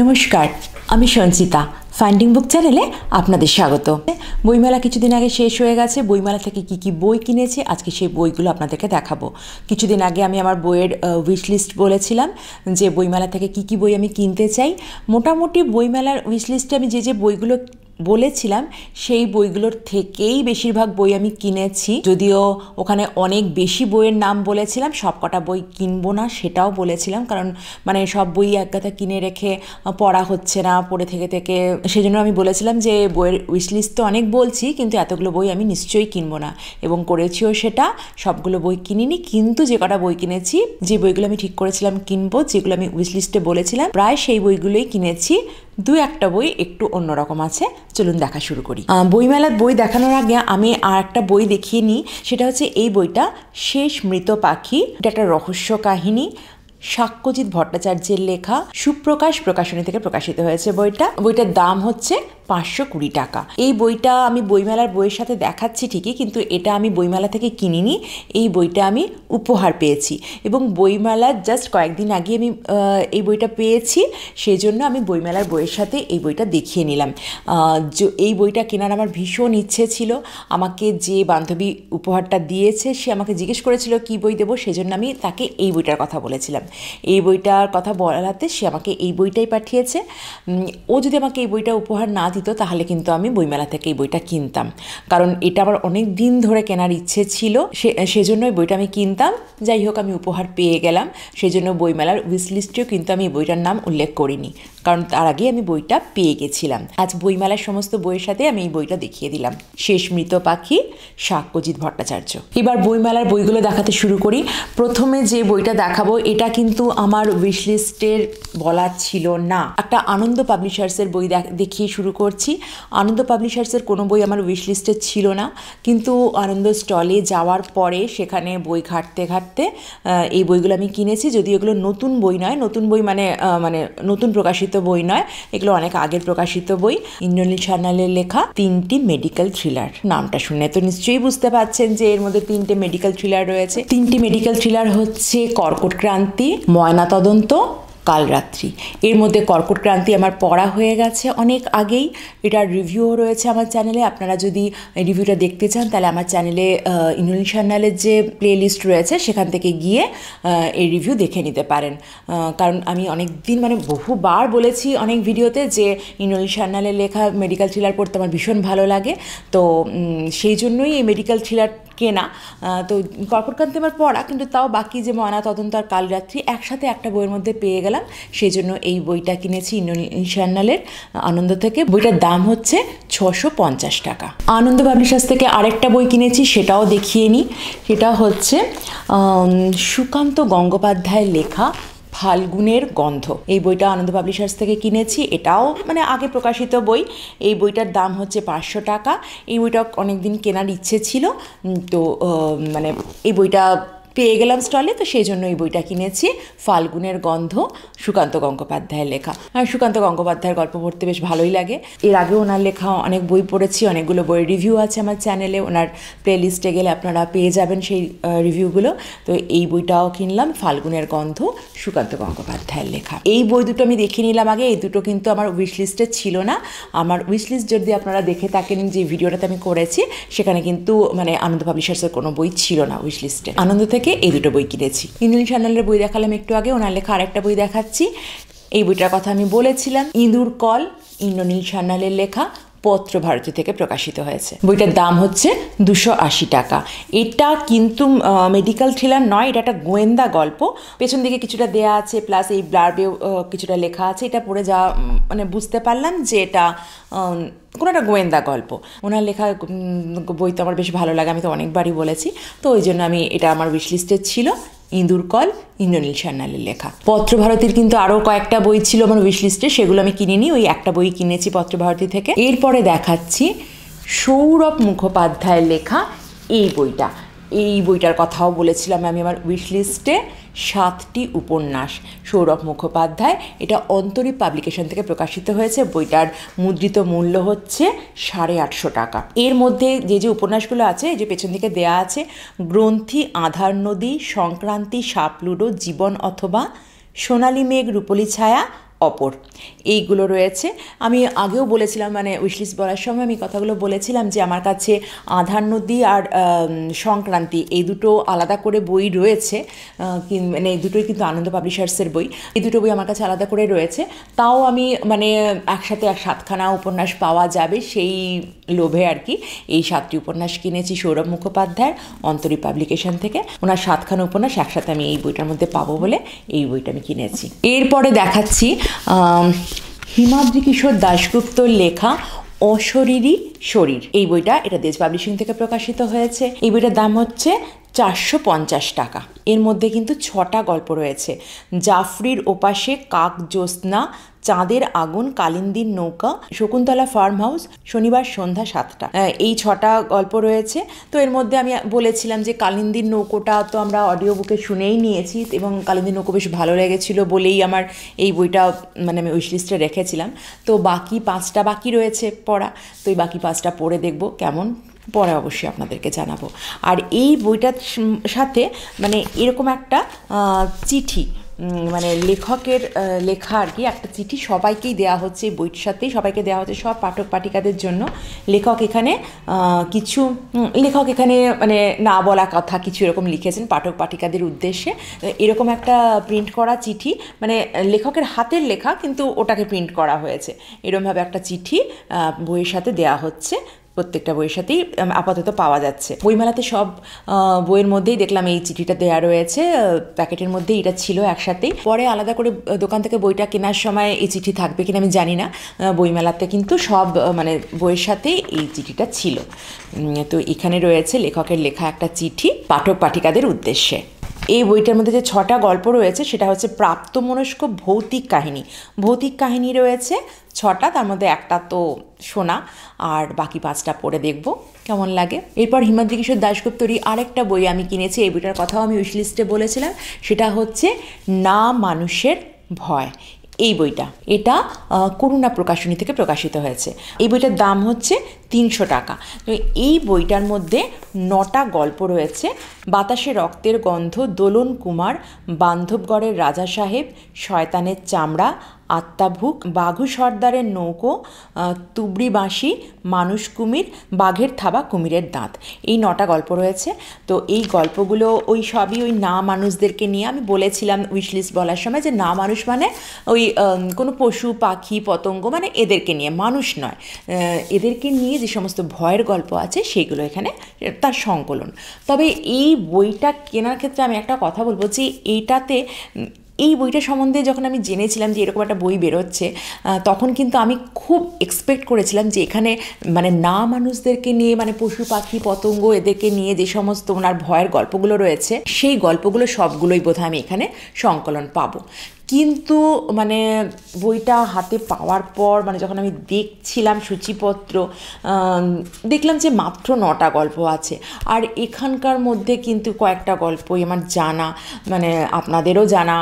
নমস্কার, আমি সঞ্চিতা। ফাইন্ডিং বুক চ্যানেলে আপনাদের স্বাগত। বইমেলা কিছুদিন আগে শেষ হয়ে গেছে। বইমেলা থেকে কি বই কিনেছি আজকে সেই বইগুলো আপনাদেরকে দেখাবো। কিছুদিন আগে আমি আমার বইয়ের উইশ লিস্ট বলেছিলাম যে বইমেলা থেকে কি বই আমি কিনতে চাই। মোটামুটি বইমেলার উইশ লিস্টে আমি যে বইগুলো বলেছিলাম সেই বইগুলোর থেকেই বেশিরভাগ বই আমি কিনেছি। যদিও ওখানে অনেক বেশি বইয়ের নাম বলেছিলাম, সব কটা বই কিনবো না সেটাও বলেছিলাম, কারণ সব বই এক কথা কিনে রেখে পড়া হচ্ছে না পড়ে থেকে সেজন্য আমি বলেছিলাম যে বইয়ের উইশ লিস্ট তো অনেক বলছি, কিন্তু এতগুলো বই আমি নিশ্চয়ই কিনবো না, এবং করেছিও সেটা। সবগুলো বই কিনিনি, কিন্তু যে কটা বই কিনেছি, যে বইগুলো আমি ঠিক করেছিলাম কিনবো, যেগুলো আমি উইশ লিস্টে বলেছিলাম, প্রায় সেই বইগুলোই কিনেছি। দু একটা বই একটু অন্যরকম আছে, চলুন দেখা শুরু করি। বইমেলার বই দেখানোর আগে আমি আর একটা বই দেখিয়ে নিই। সেটা হচ্ছে এই বইটা, শেষ মৃত পাখি। এটা একটা রহস্য কাহিনী, সাক্ষ্যজিৎ ভট্টাচার্যের লেখা, সুপ্রকাশ প্রকাশনী থেকে প্রকাশিত হয়েছে বইটার দাম হচ্ছে 520 টাকা। এই বইটা আমি বইমেলার বইয়ের সাথে দেখাচ্ছি ঠিকই, কিন্তু এটা আমি বইমেলা থেকে কিনিনি। এই বইটা আমি উপহার পেয়েছি, এবং বইমেলার জাস্ট কয়েকদিন আগে আমি এই বইটা পেয়েছি, সেই জন্য আমি বইমেলার বইয়ের সাথে এই বইটা দেখিয়ে নিলাম। এই বইটা কেনার আমার ভীষণ ইচ্ছে ছিল। আমাকে যে বান্ধবী উপহারটা দিয়েছে সে আমাকে জিজ্ঞেস করেছিল কি বই দেবো, সেজন্য আমি তাকে এই বইটার কথা বলেছিলাম। এই বইটার কথা বলাতে সে আমাকে এই বইটাই পাঠিয়েছে। ও যদি আমাকে এই বইটা উপহার না দিত তাহলে কিন্তু আমি বইমেলা থেকে এই বইটা কিনতাম, কারণ এটা আমার অনেক দিন ধরে কেনার ইচ্ছে ছিল, সেজন্য এই বইটা আমি কিনতাম। যাই হোক, আমি উপহার পেয়ে গেলাম, সেজন্য বইমেলার উইশ লিস্টেও কিন্তু আমি এই বইটার নাম উল্লেখ করিনি, কারণ তার আগে আমি বইটা পেয়ে গেছিলাম। আজ বইমেলার সমস্ত বইয়ের সাথে আমি এই বইটা দেখিয়ে দিলাম, শেষ মৃত পাখি, সাক্ষ্যজিৎ ভট্টাচার্য। এবার বইমেলার বইগুলো দেখাতে শুরু করি। প্রথমে যে বইটা দেখাবো এটা কিন্তু আমার উইশ লিস্টের বলা ছিল না। একটা আনন্দ পাবলিশার্সের বই দেখিয়ে শুরু করছি। আনন্দ পাবলিশার্সের কোনো বই আমার উইশ লিস্টে ছিল না, কিন্তু আনন্দ স্টলে যাওয়ার পরে সেখানে বই ঘাঁটতে এই বইগুলো আমি কিনেছি। যদিও এগুলো নতুন বই নয়, নতুন বই মানে নতুন প্রকাশিত বই নয়, এগুলো অনেক আগের প্রকাশিত বই। ইন্দ্রনীল সান্যালের লেখা 3টি মেডিকেল থ্রিলার। নামটা শুনে তো নিশ্চয়ই বুঝতে পারছেন যে এর মধ্যে 3টে মেডিকেল থ্রিলার রয়েছে। 3টি মেডিকেল থ্রিলার হচ্ছে কর্কট ক্রান্তি, ময়নাতদন্ত, কালরাত্রি। এর মধ্যে কর্কট ক্রান্তি আমার পড়া হয়ে গেছে অনেক আগেই। এটার রিভিউও রয়েছে আমার চ্যানেলে। আপনারা যদি রিভিউটা দেখতে চান তাহলে আমার চ্যানেলে ইন্দ্রনীল সান্যালের যে প্লে লিস্ট রয়েছে সেখান থেকে গিয়ে এই রিভিউ দেখে নিতে পারেন। কারণ আমি অনেক দিন বহুবার বলেছি অনেক ভিডিওতে যে ইন্দ্রনীল সান্যালের লেখা মেডিকেল থ্রিলার পড়তে আমার ভীষণ ভালো লাগে, তো সেই জন্যই এই মেডিকেল থ্রিলার কেনা। তো কর্কটক্রান্তি আমার পড়া, কিন্তু তাও বাকি যে ময়নাতদন্ত আর কালরাত্রি একসাথে একটা বইয়ের মধ্যে পেয়ে গেলাম, সেই জন্য এই বইটা কিনেছি ইন্দ্রনীল সান্যালের আনন্দ থেকে। বইটার দাম হচ্ছে 650 টাকা। আনন্দ পাবলিশার্স থেকে আরেকটা বই কিনেছি, সেটাও দেখিয়ে নিই। সেটা হচ্ছে সুকান্ত গঙ্গোপাধ্যায়ের লেখা ফাল্গুনের গন্ধ। এই বইটা আনন্দ পাবলিশার্স থেকে কিনেছি, এটাও আগে প্রকাশিত বই। এই বইটার দাম হচ্ছে 500 টাকা। এই বইটা অনেকদিন কেনার ইচ্ছে ছিল, তো এই বইটা পেয়ে গেলাম স্টলে, তো সেই জন্য এই বইটা কিনেছি। ফাল্গুনের গন্ধ, সুকান্ত গঙ্গোপাধ্যায়ের লেখা। আর সুকান্ত গঙ্গোপাধ্যায়ের গল্প পড়তে বেশ ভালোই লাগে। এর আগে ওনার লেখা অনেক বই পড়েছি, অনেকগুলো বইয়ের রিভিউ আছে আমার চ্যানেলে। ওনার প্লে লিস্টে গেলে আপনারা পেয়ে যাবেন সেই রিভিউগুলো। তো এই বইটাও কিনলাম, ফাল্গুনের গন্ধ, সুকান্ত গঙ্গোপাধ্যায়ের লেখা। এই বই দুটো আমি দেখে নিলাম আগে। এই দুটো কিন্তু আমার উইশ লিস্টে ছিল না। আমার উইশ লিস্ট যদি আপনারা দেখে থাকেন, যে ভিডিওটাতে আমি করেছি, সেখানে কিন্তু আনন্দ পাবলিশার্সের কোনো বই ছিল না উইশ লিস্টে। আনন্দ থেকে এই দুটো বই কিনেছি। ইন্দ্রনীল সান্যালের বই দেখালাম একটু আগে, ওনার লেখা আরেকটা বই দেখাচ্ছি। এই বইটার কথা আমি বলেছিলাম, ইঁদুর কল, ইন্দ্রনীল সান্যালের লেখা, পত্রভারতী থেকে প্রকাশিত হয়েছে। বইটার দাম হচ্ছে 280 টাকা। এটা কিন্তু মেডিকেল থ্রিলার নয়, এটা একটা গোয়েন্দা গল্প। পেছন দিকে কিছুটা দেয়া আছে, প্লাস এই ব্লার্বেও কিছুটা লেখা আছে। এটা পড়ে যা বুঝতে পারলাম যে এটা কোনো একটা গোয়েন্দা গল্প। ওনার লেখা বই তো আমার বেশ ভালো লাগে, আমি তো অনেকবারই বলেছি, তো ওই জন্য এটা আমার উইশ লিস্টে ছিল। ইঁদুর কল, ইন্দ্রনীল সান্যালের লেখা। পত্রভারতীর কিন্তু আরও কয়েকটা বই ছিল আমার উইশ লিস্টে, সেগুলো আমি কিনিনি, ওই একটা বই কিনেছি পত্রভারতী থেকে। এরপরে দেখাচ্ছি সৌরভ মুখোপাধ্যায়ের লেখা এই বইটা, এই বইটার কথাও বলেছিলাম আমি আমার উইশ লিস্টে, 7টি উপন্যাস, সৌরভ মুখোপাধ্যায়। এটা অন্তরীপ পাবলিকেশন থেকে প্রকাশিত হয়েছে। বইটার মুদ্রিত মূল্য হচ্ছে 850 টাকা। এর মধ্যে যে যে উপন্যাসগুলো আছে, যে পেছন দিকে দেয়া আছে, গ্রন্থি, আধার নদী, সংক্রান্তি, সাপলুডো, জীবন অথবা, সোনালী মেঘ, রূপলি ছায়া, অপর, এইগুলো রয়েছে। আমি আগেও বলেছিলাম, মানে উইশলিস্ট বলার সময় আমি কথাগুলো বলেছিলাম যে আমার কাছে আধার নদী আর সংক্রান্তি এই দুটো আলাদা করে বই রয়েছে, মানে এই দুটোই কিন্তু আনন্দ পাবলিশার্সের বই। এই দুটো বই আমার কাছে আলাদা করে রয়েছে, তাও আমি মানে একসাথে 7খানা উপন্যাস পাওয়া যাবে সেই লোভে আর কি এই 7টি উপন্যাস কিনেছি সৌরভ মুখোপাধ্যায়ের অন্তরীপ পাবলিকেশন থেকে। ওনার 7খানা উপন্যাস একসাথে আমি এই বইটার মধ্যে পাবো বলে এই বইটা আমি কিনেছি। এরপরে দেখাচ্ছি হিমাদ্রি কিশোর দাশগুপ্তর লেখা অশরীরী শরীর। এই বইটা, এটা দেশ পাবলিশিং থেকে প্রকাশিত হয়েছে। এই বইটার দাম হচ্ছে 450 টাকা। এর মধ্যে কিন্তু 6টা গল্প রয়েছে। জাফরির ওপাশে, কাক জ্যোৎস্না, চাঁদের আগুন, কালিন্দীর নৌকা, শকুন্তলা ফার্ম হাউস, শনিবার সন্ধ্যা 7টা, এই 6টা গল্প রয়েছে। তো এর মধ্যে আমি বলেছিলাম যে কালিন্দীর নৌকোটা তো আমরা অডিও বুকে শুনেই নিয়েছি এবং কালিন্দীর নৌকো বেশ ভালো লেগেছিল বলেই আমার এই বইটা মানে আমি উইশ লিস্টে রেখেছিলাম। তো বাকি 5টা বাকি রয়েছে পড়া, তো এই বাকি 5টা পড়ে দেখব কেমন, পরে অবশ্যই আপনাদেরকে জানাবো। আর এই বইটার সাথে মানে এরকম একটা চিঠি, মানে লেখকের লেখা আর কি, একটা চিঠি সবাইকেই দেওয়া হচ্ছে এই বইটির সাথেই, সবাইকে দেওয়া হচ্ছে, সব পাঠক পাঠিকাদের জন্য। লেখক এখানে মানে না বলা কথা কিছু এরকম লিখেছেন পাঠক পাঠিকাদের উদ্দেশ্যে। এরকম একটা প্রিন্ট করা চিঠি, মানে লেখকের হাতের লেখা কিন্তু ওটাকে প্রিন্ট করা হয়েছে, এরকমভাবে একটা চিঠি বইয়ের সাথে দেওয়া হচ্ছে। প্রত্যেকটা বইয়ের সাথেই আপাতত পাওয়া যাচ্ছে। বইমেলাতে সব বইয়ের মধ্যেই দেখলাম এই চিঠিটা দেওয়া রয়েছে, প্যাকেটের মধ্যে এটা ছিল একসাথেই। পরে আলাদা করে দোকান থেকে বইটা কেনার সময় এই চিঠি থাকবে কিনা আমি জানি না। বইমেলাতে কিন্তু সব মানে বইয়ের সাথেই এই চিঠিটা ছিল। তো এখানে রয়েছে লেখকের লেখা একটা চিঠি পাঠক পাঠিকাদের উদ্দেশ্যে। এই বইটার মধ্যে যে 6টা গল্প রয়েছে সেটা হচ্ছে প্রাপ্তমনস্ক ভৌতিক কাহিনী। ভৌতিক কাহিনী রয়েছে 6টা, তার মধ্যে একটা তো শোনা, আর বাকি 5টা পড়ে দেখব কেমন লাগে। এরপর হিমাদ্রি কিশোর দাশগুপ্তরই আরেকটা বই আমি কিনেছি, এই বইটার কথাও আমি উইশ লিস্টে বলেছিলাম, সেটা হচ্ছে না মানুষের ভয়। এই বইটা, এটা করুণা প্রকাশনী থেকে প্রকাশিত হয়েছে। এই বইটার দাম হচ্ছে 300 টাকা। তো এই বইটার মধ্যে 9টা গল্প রয়েছে। বাতাসে রক্তের গন্ধ, দোলন কুমার, বান্ধবগড়ের রাজা সাহেব, শয়তানের চামড়া, আত্মাভুক, বাঘু সর্দারের নৌকো, তুবড়ি বাঁশি, মানুষ কুমির, বাঘের থাবা, কুমিরের দাঁত, এই 9টা গল্প রয়েছে। তো এই গল্পগুলো ওই সবই ওই না মানুষদেরকে নিয়ে। আমি বলেছিলাম উইশ লিস্ট বলার সময় যে না মানুষ মানে ওই কোনো পশু পাখি পতঙ্গ, মানে এদেরকে নিয়ে, মানুষ নয়, এদেরকে নিয়ে যে সমস্ত ভয়ের গল্প আছে সেইগুলো এখানে তার সংকলন। তবে এই বইটা কেনার ক্ষেত্রে আমি একটা কথা বলবো যে এই বইটা সম্বন্ধে যখন আমি জেনেছিলাম যে এরকম একটা বই বেরোচ্ছে, তখন কিন্তু আমি খুব এক্সপেক্ট করেছিলাম যে এখানে মানে না মানুষদেরকে নিয়ে, মানে পশু পাখি পতঙ্গ এদেরকে নিয়ে যে সমস্ত ওনার ভয়ের গল্পগুলো রয়েছে সেই গল্পগুলো সবগুলোই বোধহয় আমি এখানে সংকলন পাবো। কিন্তু মানে বইটা হাতে পাওয়ার পর, মানে যখন আমি দেখছিলাম সূচিপত্র, দেখলাম যে মাত্র 9টা গল্প আছে। আর এখানকার মধ্যে কিন্তু কয়েকটা গল্পই আমার জানা, মানে আপনাদেরও জানা,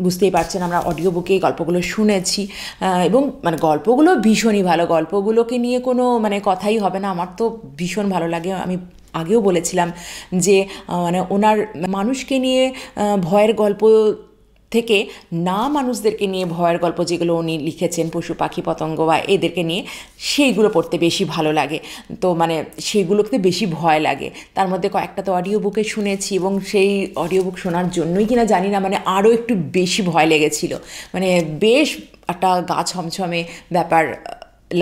বুঝতেই পারছেন আমরা অডিও বুকে গল্পগুলো শুনেছি, এবং মানে গল্পগুলো ভীষণই ভালো। গল্পগুলোকে নিয়ে কোনো মানে কথাই হবে না, আমার তো ভীষণ ভালো লাগে। আমি আগেও বলেছিলাম যে মানে ওনার মানুষকে নিয়ে ভয়ের গল্প থেকে না মানুষদেরকে নিয়ে ভয়ের গল্প যেগুলো উনি লিখেছেন, পশু পাখি পতঙ্গ বা এদেরকে নিয়ে, সেইগুলো পড়তে বেশি ভালো লাগে। তো মানে সেগুলোতে বেশি ভয় লাগে। তার মধ্যে কয়েকটা তো অডিও বুকে শুনেছি, এবং সেই অডিও বুক শোনার জন্যই কিনা জানি না, মানে আরও একটু বেশি ভয় লেগেছিল। মানে বেশ একটা গা ছমছমে ব্যাপার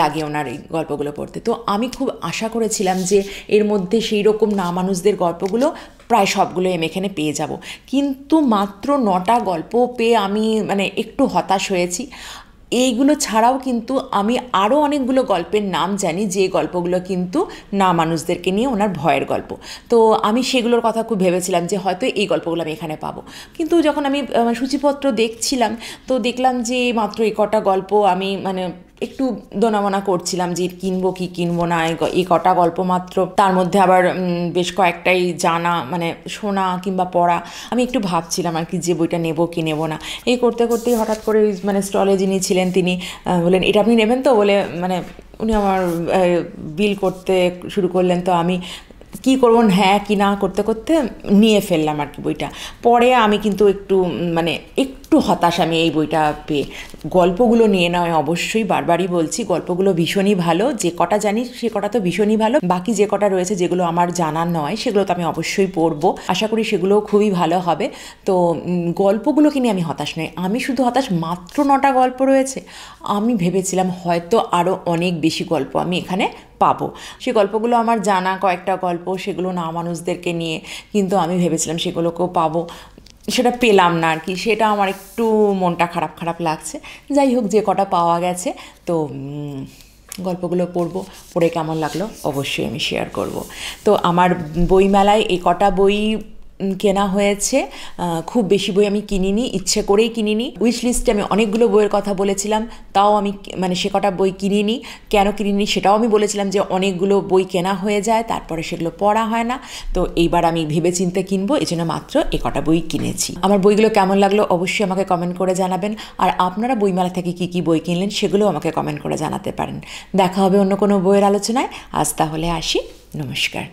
লাগে ওনার এই গল্পগুলো পড়তে। তো আমি খুব আশা করেছিলাম যে এর মধ্যে সেই রকম না মানুষদের গল্পগুলো প্রায় সবগুলো আমি এখানে পেয়ে যাব, কিন্তু মাত্র 9টা গল্প পেয়ে আমি মানে একটু হতাশ হয়েছি। এইগুলো ছাড়াও কিন্তু আমি আরও অনেকগুলো গল্পের নাম জানি যে গল্পগুলো কিন্তু না মানুষদেরকে নিয়ে ওনার ভয়ের গল্প। তো আমি সেগুলোর কথা খুব ভেবেছিলাম যে হয়তো এই গল্পগুলো আমি এখানে পাবো, কিন্তু যখন আমি সূচিপত্র দেখছিলাম তো দেখলাম যে মাত্র এই কটা গল্প আমি মানে একটু দোনামোনা করছিলাম যে কিনবো কি কিনবো না, এই কটা গল্প মাত্র, তার মধ্যে আবার বেশ কয়েকটাই জানা, মানে শোনা কিংবা পড়া। আমি একটু ভাবছিলাম আর কি যে বইটা নেবো কি নেবো না। এই করতে করতেই হঠাৎ করে মানে স্টলে যিনি ছিলেন তিনি বললেন, এটা আপনি নেবেন তো, বলে মানে উনি আমার বিল করতে শুরু করলেন। তো আমি কী করবো, হ্যাঁ কি না করতে করতে নিয়ে ফেললাম আর কি বইটা। পরে আমি কিন্তু একটু মানে একটু হতাশ আমি এই বইটা পেয়ে। গল্পগুলো নিয়ে নয়, অবশ্যই বারবারই বলছি, গল্পগুলো ভীষণই ভালো, যে কটা জানি সে কটা তো ভীষণই ভালো। বাকি যে কটা রয়েছে যেগুলো আমার জানা নয় সেগুলো তো আমি অবশ্যই পড়বো, আশা করি সেগুলোও খুবই ভালো হবে। তো গল্পগুলোকে নিয়ে আমি হতাশ নই, আমি শুধু হতাশ মাত্র 9টা গল্প রয়েছে। আমি ভেবেছিলাম হয়তো আরও অনেক বেশি গল্প আমি এখানে পাবো। সেই গল্পগুলো আমার জানা কয়েকটা গল্প, সেগুলো না মানুষদেরকে নিয়ে, কিন্তু আমি ভেবেছিলাম সেগুলোকেও পাবো, সেটা পেলাম না আর কি। সেটা আমার একটু মনটা খারাপ খারাপ লাগছে। যাই হোক, যে কটা পাওয়া গেছে, তো গল্পগুলো পড়বো, পড়ে কেমন লাগলো অবশ্যই আমি শেয়ার করব। তো আমার বইমেলায় এই কটা বই কেনা হয়েছে। খুব বেশি বই আমি কিনিনি, ইচ্ছে করেই কিনিনি। উইশ লিস্টে আমি অনেকগুলো বইয়ের কথা বলেছিলাম, তাও আমি মানে সে কটা বই কিনিনি। কেন কিনিনি সেটাও আমি বলেছিলাম, যে অনেকগুলো বই কেনা হয়ে যায় তারপরে সেগুলো পড়া হয় না। তো এইবার আমি ভেবেচিন্তে কিনবো, এই জন্য মাত্র এ কটা বই কিনেছি। আমার বইগুলো কেমন লাগলো অবশ্যই আমাকে কমেন্ট করে জানাবেন। আর আপনারা বইমেলা থেকে কী কী বই কিনলেন সেগুলোও আমাকে কমেন্ট করে জানাতে পারেন। দেখা হবে অন্য কোনো বইয়ের আলোচনায়। আজ তাহলে আসি, নমস্কার।